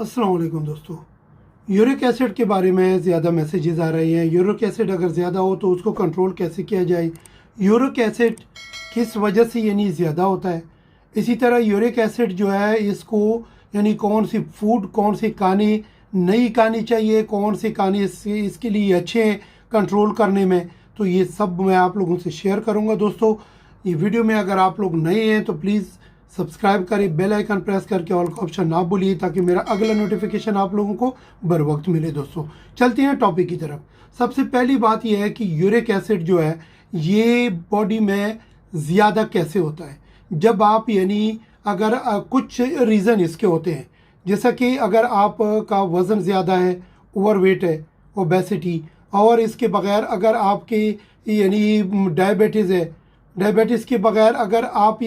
अस्सलाम वालेकुम दोस्तों। यूरिक एसिड के बारे में ज़्यादा मैसेजेस आ रहे हैं। यूरिक एसिड अगर ज़्यादा हो तो उसको कंट्रोल कैसे किया जाए, यूरिक एसिड किस वजह से ज़्यादा होता है। इसी तरह यूरिक एसिड जो है इसको कौन सी फूड, कौन से खाने नहीं खानी चाहिए, कौन से खाने इसके लिए अच्छे हैं कंट्रोल करने में, तो ये सब मैं आप लोगों से शेयर करूँगा दोस्तों। ये वीडियो में अगर आप लोग नए हैं तो प्लीज़ सब्सक्राइब करें, बेल आइकन प्रेस करके ऑल का ऑप्शन ना भूलिए ताकि मेरा अगला नोटिफिकेशन आप लोगों को बर वक्त मिले। दोस्तों चलते हैं टॉपिक की तरफ। सबसे पहली बात यह है कि यूरिक एसिड जो है ये बॉडी में ज़्यादा कैसे होता है। जब आप अगर कुछ रीज़न इसके होते हैं, जैसा कि अगर आपका वज़न ज़्यादा है, ओवरवेट है, ओबेसिटी, और इसके बगैर अगर आपके डायबिटीज़ है, डायबिटीज़ के बगैर अगर आप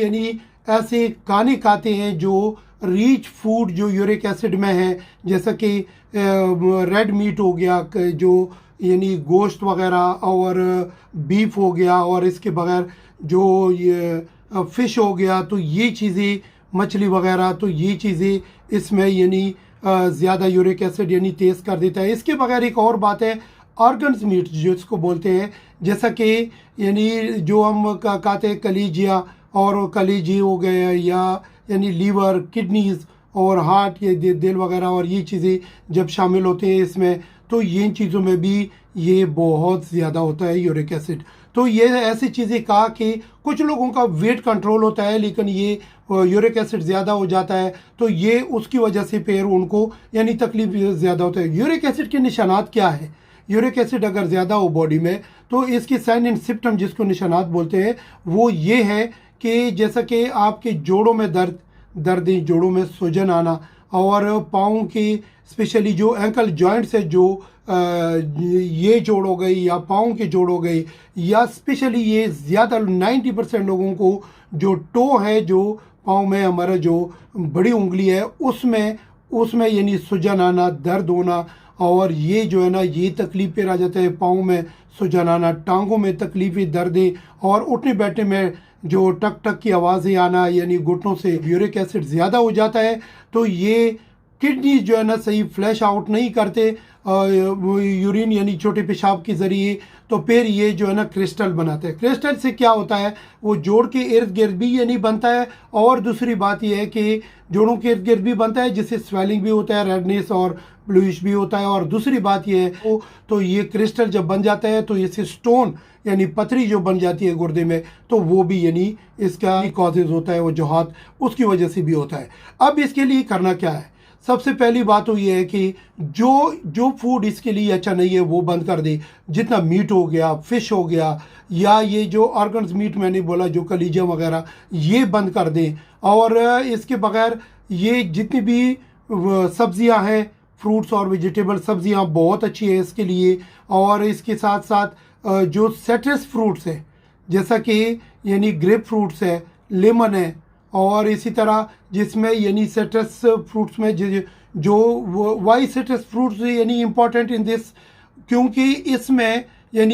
ऐसे खाने खाते हैं जो रिच फूड जो यूरिक एसिड में है, जैसा कि रेड मीट हो गया, जो गोश्त वगैरह, और बीफ हो गया, और इसके बगैर जो ये फ़िश हो गया, तो ये चीज़ें, मछली वगैरह, तो ये चीज़ें इसमें ज़्यादा यूरिक एसिड तेज़ कर देता है। इसके बगैर एक और बात है, ऑर्गन्स मीट जिसको बोलते हैं, जैसा कि जो हम कहते हैं कलीजिया और कलेजी हो गए, या लीवर, किडनीज़ और हार्ट, ये दिल वगैरह, और ये चीज़ें जब शामिल होते हैं इसमें, तो ये चीज़ों में भी ये बहुत ज़्यादा होता है यूरिक एसिड। तो ये ऐसी चीज़ें कहा कि कुछ लोगों का वेट कंट्रोल होता है लेकिन ये यूरिक एसिड ज़्यादा हो जाता है, तो ये उसकी वजह से फिर उनको तकलीफ ज़्यादा होता है। यूरिक एसिड के निशानात क्या है? यूरिक एसिड अगर ज़्यादा हो बॉडी में तो इसकी साइन एंड सिम्टम जिसको निशानात बोलते हैं वो ये है कि जैसा कि आपके जोड़ों में दर्द, जोड़ों में सूजन आना, और पाँव की स्पेशली जो एंकल जॉइंट्स है, जो ये जोड़ हो गई या पाँव के जोड़ हो गई, या स्पेशली ये ज़्यादा 90% लोगों को जो टो है, जो पाँव में हमारा जो बड़ी उंगली है, उसमें सूजन आना, दर्द होना, और ये जो है ये तकलीफ पे आ जाता है। पाँव में सूजन आना, टांगों में तकलीफ़ें, दर्दें, और उठने बैठने में जो टक टक की आवाज़ें आना, घुटनों से। यूरिक एसिड ज़्यादा हो जाता है तो ये किडनी जो है सही फ्लैश आउट नहीं करते यूरिन छोटे पेशाब के ज़रिए, तो फिर ये जो है क्रिस्टल बनाते हैं। क्रिस्टल से क्या होता है, वो जोड़ के इर्द गिर्द भी बनता है, और दूसरी बात ये है कि जोड़ों के इर्द गिर्द भी बनता है जिससे स्वेलिंग भी होता है, रेडनेस और ब्लूइश भी होता है। और दूसरी बात ये है तो ये क्रिस्टल जब बन जाता है तो इससे स्टोन पथरी जो बन जाती है गुर्दे में, तो वो भी इसका कॉजेज होता है, वो जो हाथ उसकी वजह से भी होता है। अब इसके लिए करना क्या है? सबसे पहली बात तो ये है कि जो फूड इसके लिए अच्छा नहीं है वो बंद कर दे। जितना मीट हो गया, फ़िश हो गया, या ये जो ऑर्गन्स मीट मैंने बोला, जो कलीजा वगैरह, ये बंद कर दें। और इसके बगैर ये जितनी भी सब्जियां हैं, फ्रूट्स और वेजिटेबल, सब्जियां बहुत अच्छी है इसके लिए। और इसके साथ साथ जो सिट्रस फ्रूट्स है, जैसा कि ग्रेप फ्रूट्स है, लेमन है, और इसी तरह जिसमें सिट्रस फ्रूट्स में जो why citrus fruits important in this, क्योंकि इसमें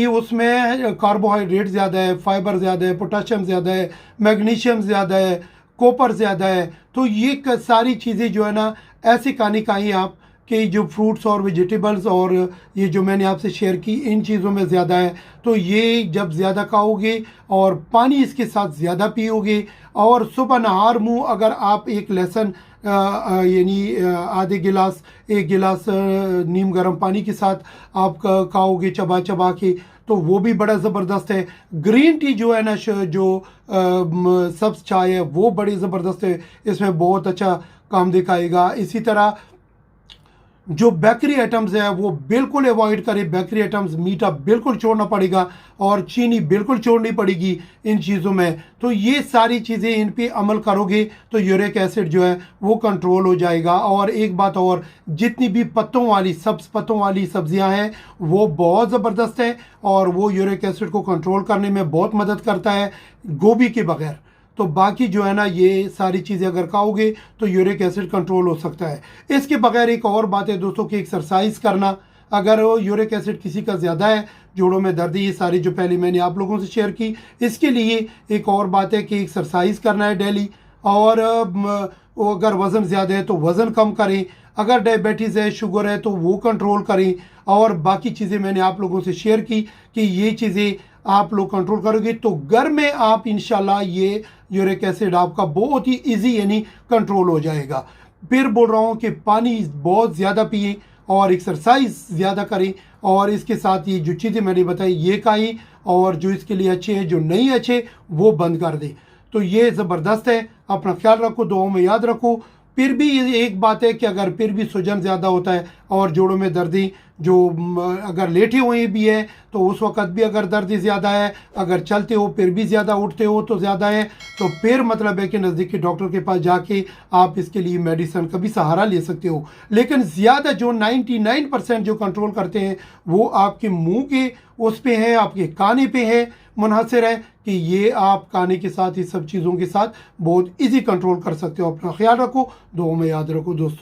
उसमें कार्बोहाइड्रेट ज़्यादा है, फाइबर ज़्यादा है, पोटाशियम ज़्यादा है, मैग्नीशियम ज़्यादा है, कॉपर ज़्यादा है। तो ये सारी चीज़ें जो है ऐसे खाने खाइए आप कि जो फ्रूट्स और वेजिटेबल्स और ये जो मैंने आपसे शेयर की, इन चीज़ों में ज़्यादा है। तो ये जब ज़्यादा खाओगे और पानी इसके साथ ज़्यादा पियोगे, और सुबह नहार मुँह अगर आप एक लहसुन आधे गिलास, एक गिलास नीम गर्म पानी के साथ आप खाओगे चबा चबा के, तो वो भी बड़ा ज़बरदस्त है। ग्रीन टी जो है जो सब्ज़ चाय है, वो बड़ी ज़बरदस्त है, इसमें बहुत अच्छा काम दिखाएगा। इसी तरह जो बेकरी आइटम्स है वो बिल्कुल अवॉइड करें। बेकरी आइटम्स, मीठा बिल्कुल छोड़ना पड़ेगा, और चीनी बिल्कुल छोड़नी पड़ेगी इन चीज़ों में। तो ये सारी चीज़ें इन पे अमल करोगे तो यूरिक एसिड जो है वो कंट्रोल हो जाएगा। और एक बात और, जितनी भी पत्तों वाली, सब्ज़ पत्तों वाली सब्जियां हैं वो बहुत ज़बरदस्त है, और वो यूरिक एसिड को कंट्रोल करने में बहुत मदद करता है, गोभी के बगैर। तो बाकी जो है ये सारी चीज़ें अगर खाओगे तो यूरिक एसिड कंट्रोल हो सकता है। इसके बगैर एक और बात है दोस्तों कि एक्सरसाइज करना। अगर यूरिक एसिड किसी का ज़्यादा है, जोड़ों में दर्द, ये सारी जो पहले मैंने आप लोगों से शेयर की, इसके लिए एक और बात है कि एक्सरसाइज करना है डेली। और अगर वज़न ज़्यादा है तो वज़न कम करें। अगर डायबिटीज़ है, शुगर है, तो वो कंट्रोल करें। और बाकी चीज़ें मैंने आप लोगों से शेयर की कि ये चीज़ें आप लोग कंट्रोल करोगे तो घर में आप इंशाल्लाह ये यूरिक एसिड आपका बहुत ही इजी यानी कंट्रोल हो जाएगा। फिर बोल रहा हूँ कि पानी बहुत ज़्यादा पिए और एक्सरसाइज ज़्यादा करें, और इसके साथ ये जो चीज़ें मैंने बताई ये खाएं, और जो इसके लिए अच्छे हैं, जो नहीं अच्छे वो बंद कर दें। तो ये ज़बरदस्त है। अपना ख्याल रखो, दुआओं में याद रखो। फिर भी ये एक बात है कि अगर फिर भी सूजन ज़्यादा होता है और जोड़ों में दर्दी जो अगर लेटे हुए भी है तो उस वक़्त भी अगर दर्द ज़्यादा है, अगर चलते हो फिर भी ज़्यादा, उठते हो तो ज़्यादा है, तो फिर मतलब है कि नज़दीकी डॉक्टर के पास जाके आप इसके लिए मेडिसिन का भी सहारा ले सकते हो। लेकिन ज़्यादा जो 99% जो कंट्रोल करते हैं वो आपके मुंह के उस पे है, आपके खाने पे है, मुनहसर है कि ये आप खाने के साथ, इस सब चीज़ों के साथ बहुत ईजी कंट्रोल कर सकते हो। अपना ख्याल रखो, दुआओं में याद रखो दोस्तों।